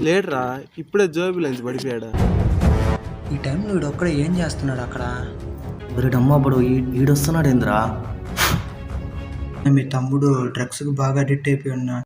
లేడురా, ఇప్పుడే జోబులోంచి పడిపోయాడా. ఈ టైంలో వీడు ఒక్కడే ఏం చేస్తున్నాడు అక్కడ? వీడమ్మ అప్పుడు ఈడొస్తున్నాడు ఏంద్రా? మీ తమ్ముడు డ్రగ్స్కి బాగా అడిక్ట్ అయిపోయి ఉన్నా.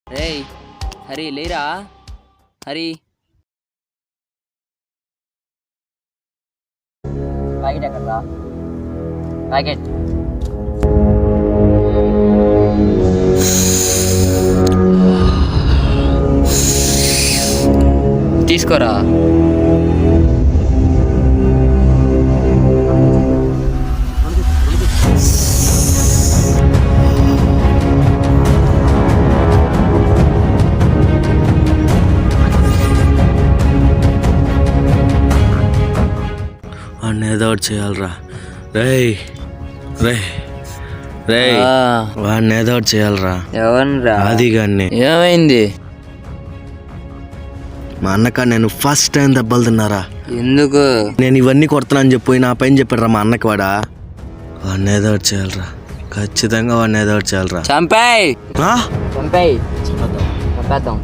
రేయ్ హరి, లేరా హరి. ప్యాకెట్ ఎక్కడరా? ప్యాకెట్ తీసుకోరా. వాడిని ఏదో ఒకటి చేయాలరా. రేయ్ రేయ్ రేయ్, వాడిని ఏదో ఒకటి చేయాలరా. ఎవరిరా? అది కానీ ఏమైంది? మా అన్నక నేను ఫస్ట్ టైం దెబ్బలు తిన్నారా. ఎందుకు? నేను ఇవన్నీ కొడతానని చెప్పి నా పైన చెప్పాడురా మా అన్నకి. వాడిని ఏదో ఒకటి చేయాలరా, ఖచ్చితంగా వాడిని ఏదో ఒకటి చేయాలరా. చంపేయ్ చంపేయ్. చంపేద్దాం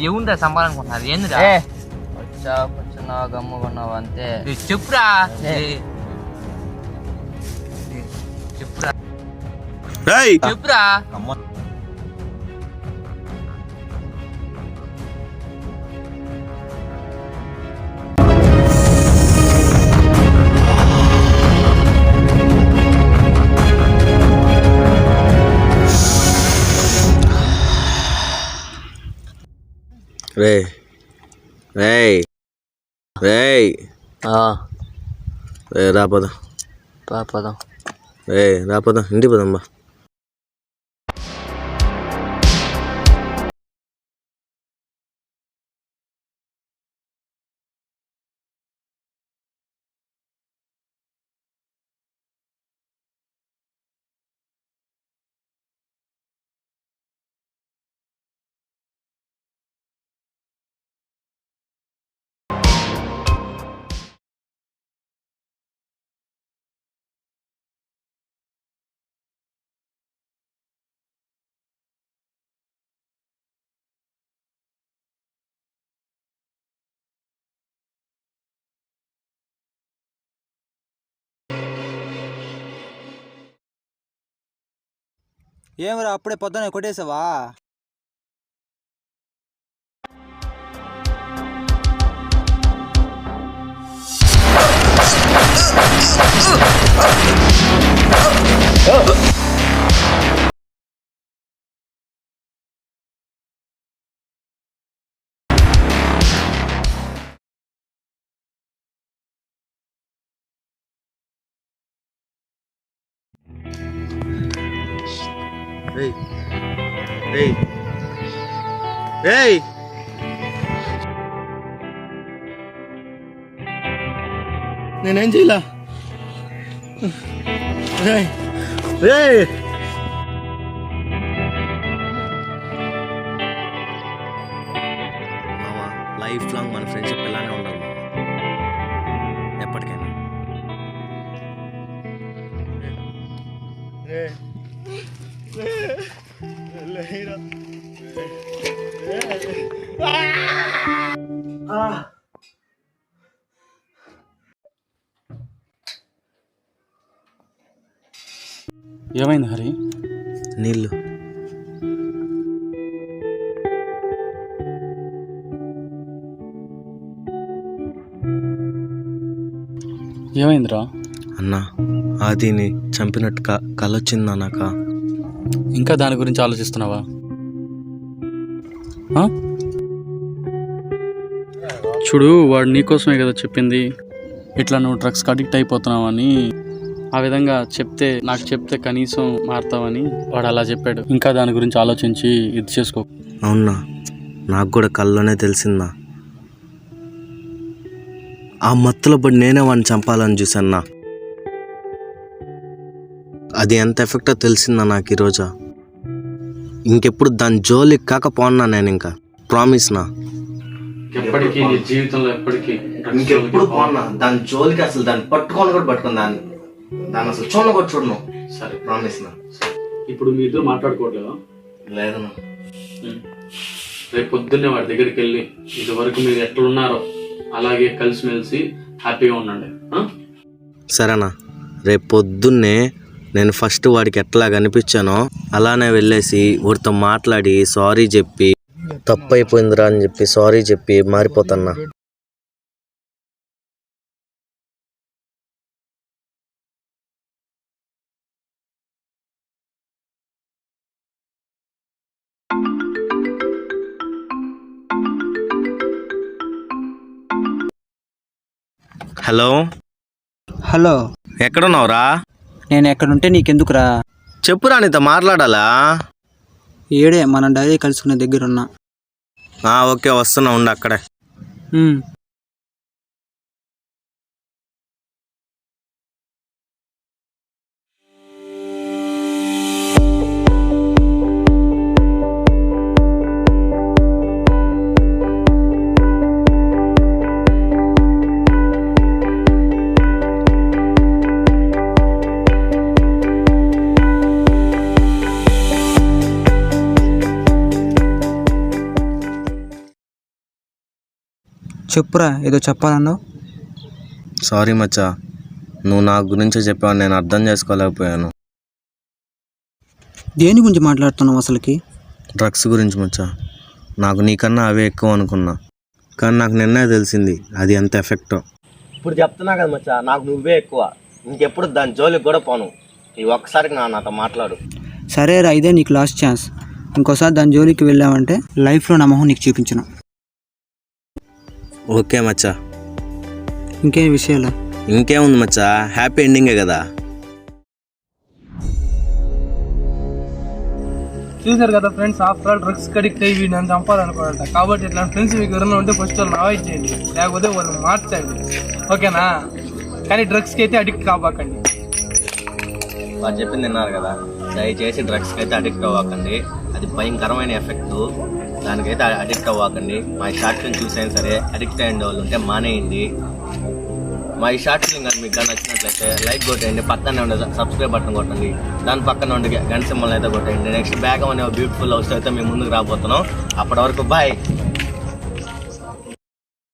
ఏముందా సంపాలనుకుంటున్నారు? ఏందిరా కూర్చున్నా గమ్ముకున్నావు అంతే. చెప్పురా రేయ్ చెప్పురా. రేయ్ రేయ్ రేయ్ రాపదా పదం. రాపదా, ఇంటికి పోదాం. ఏమరా అప్పుడే పొద్దున కొట్టేసావా? రేయ్ రేయ్ రేయ్ నేనేం చేయలా. రేయ్ రేయ్ మామ, లైఫ్ లాంగ్ మన ఫ్రెండ్షిప్ ఇలానే ఉండాలి మామ, ఎప్పటికైనా. ఏమైంది హరి? నీళ్ళు. ఏమైందిరా? అన్నా, ఆదిని చంపినట్టు కలొచ్చిందా నాక? ఇంకా దాని గురించి ఆలోచిస్తున్నావా? ఆ? చూడు, వాడు నీకోసమే కదా చెప్పింది, ఇట్లా నువ్వు డ్రగ్స్కి అడిక్ట్ అయిపోతున్నావని. ఆ విధంగా నాకు చెప్తే కనీసం మారుతావని వాడు అలా చెప్పాడు. ఇంకా దాని గురించి ఆలోచించి ఇది చేసుకో. అవునా, నాకు కూడా కళ్ళలోనే తెలిసిందా. ఆ మత్తులో పడి నేనే వాడిని చంపాలని చూసాన్నా. అది ఎంత ఎఫెక్టో తెలిసిందా నాకు ఈరోజా. ఇంకెప్పుడు దాని జోలికి కాకపోన్నా నేను, ఇంకా ప్రామిస్ నా. ఎప్పటికీ నీ జీవితంలో ఎప్పటికీ ఇంకెప్పుడు పోన్నా దాని జోలికి, అసలు దాన్ని పట్టుకొని కూడా పట్టుకుని దాన్ని అసలు చూడను కూడా చూడను. సరే, ప్రామిస్ నా. ఇప్పుడు మీ ఇద్దరు మాట్లాడుకోవట్లేదా? లేదన్నా. రేపు పొద్దున్నే వాడి దగ్గరికి వెళ్ళి ఇదివరకు మీరు ఎట్లున్నారో అలాగే కలిసిమెలిసి హ్యాపీగా ఉండండి. సరేనా, రేపు పొద్దున్నే నేను ఫస్ట్ వాడికి ఎట్లా కనిపించానో అలానే వెళ్ళేసి వాడితో మాట్లాడి సారీ చెప్పి, తప్పు అయిపోయిందిరా అని చెప్పి సారీ చెప్పి మారిపోతాన్నా. హలో హలో, ఎక్కడున్నావురా? నేను ఎక్కడుంటే నీకెందుకురా? చెప్పురా, నీతో మాట్లాడాలా. ఏడే మనం డైలీ కలుసుకునే దగ్గర ఉన్నా. ఓకే, వస్తున్నా, ఉండు అక్కడే. చెప్పురా, ఏదో చెప్పాలన్నావు. సారీ మచ్చా, నువ్వు నా గురించే చెప్పావు, నేను అర్థం చేసుకోలేకపోయాను. దేని గురించి మాట్లాడుతున్నావు అసలుకి? డ్రగ్స్ గురించి మచ్చా. నాకు నీకన్నా అవే ఎక్కువ అనుకున్నా, కానీ నాకు నిన్నే తెలిసింది అది ఎంత ఎఫెక్టో. ఇప్పుడు చెప్తున్నా కదా మచ్చా, నాకు నువ్వే ఎక్కువ. ఇంకెప్పుడు దాని జోలికి కూడా పోను. ఈ ఒక్కసారికి నాతో మాట్లాడు. సరేరా, ఇదే నీకు లాస్ట్ ఛాన్స్. ఇంకోసారి దాని జోలికి వెళ్ళావంటే లైఫ్లో నా మొహం నీకు చూపించను. ఓకే మచ్చా. ఇంకేం విషయాలు? ఇంకేముంది మచ్చా, హ్యాపీ ఎండింగే కదా. చూసారు కదా friends, after all drugs addict అయ్యి నన్ను చంపాలనుకోవాలంట. కాబట్టి ఇట్లాంటి ఫ్రెండ్స్ మీకు ఎవరైనా ఉంటే ఫస్ట్ వాళ్ళని అవాయిడ్ చేయండి, లేకపోతే వాళ్ళని మార్చండి, ఓకేనా? కానీ డ్రగ్స్కి అయితే అడిక్ట్ కాబాకండి. వాళ్ళు చెప్పింది విన్నారు కదా, దయచేసి డ్రగ్స్కి అయితే అడిక్ట్ అవ్వకండి. అది భయంకరమైన ఎఫెక్ట్, దానికైతే అడిక్ట్ అవ్వకండి. మా షార్ట్ ఫిల్మ్ చూసైనా సరే అడిక్ట్ అయిన వాళ్ళు ఉంటే మానేయండి. మా ఈ షార్ట్ ఫిల్మ్ కానీ మీకు నచ్చినట్లయితే లైక్ కొట్టండి, పక్కనే ఉండే సబ్స్క్రైబ్ బటన్ కొట్టండి, దాని పక్కన ఉండే గంట సింబల్ అయితే కొట్టండి. నెక్స్ట్ బ్యాక్ అనే బ్యూటిఫుల్ హౌస్ అయితే మేము ముందుకు రాబోతున్నాం. అప్పటి వరకు బాయ్.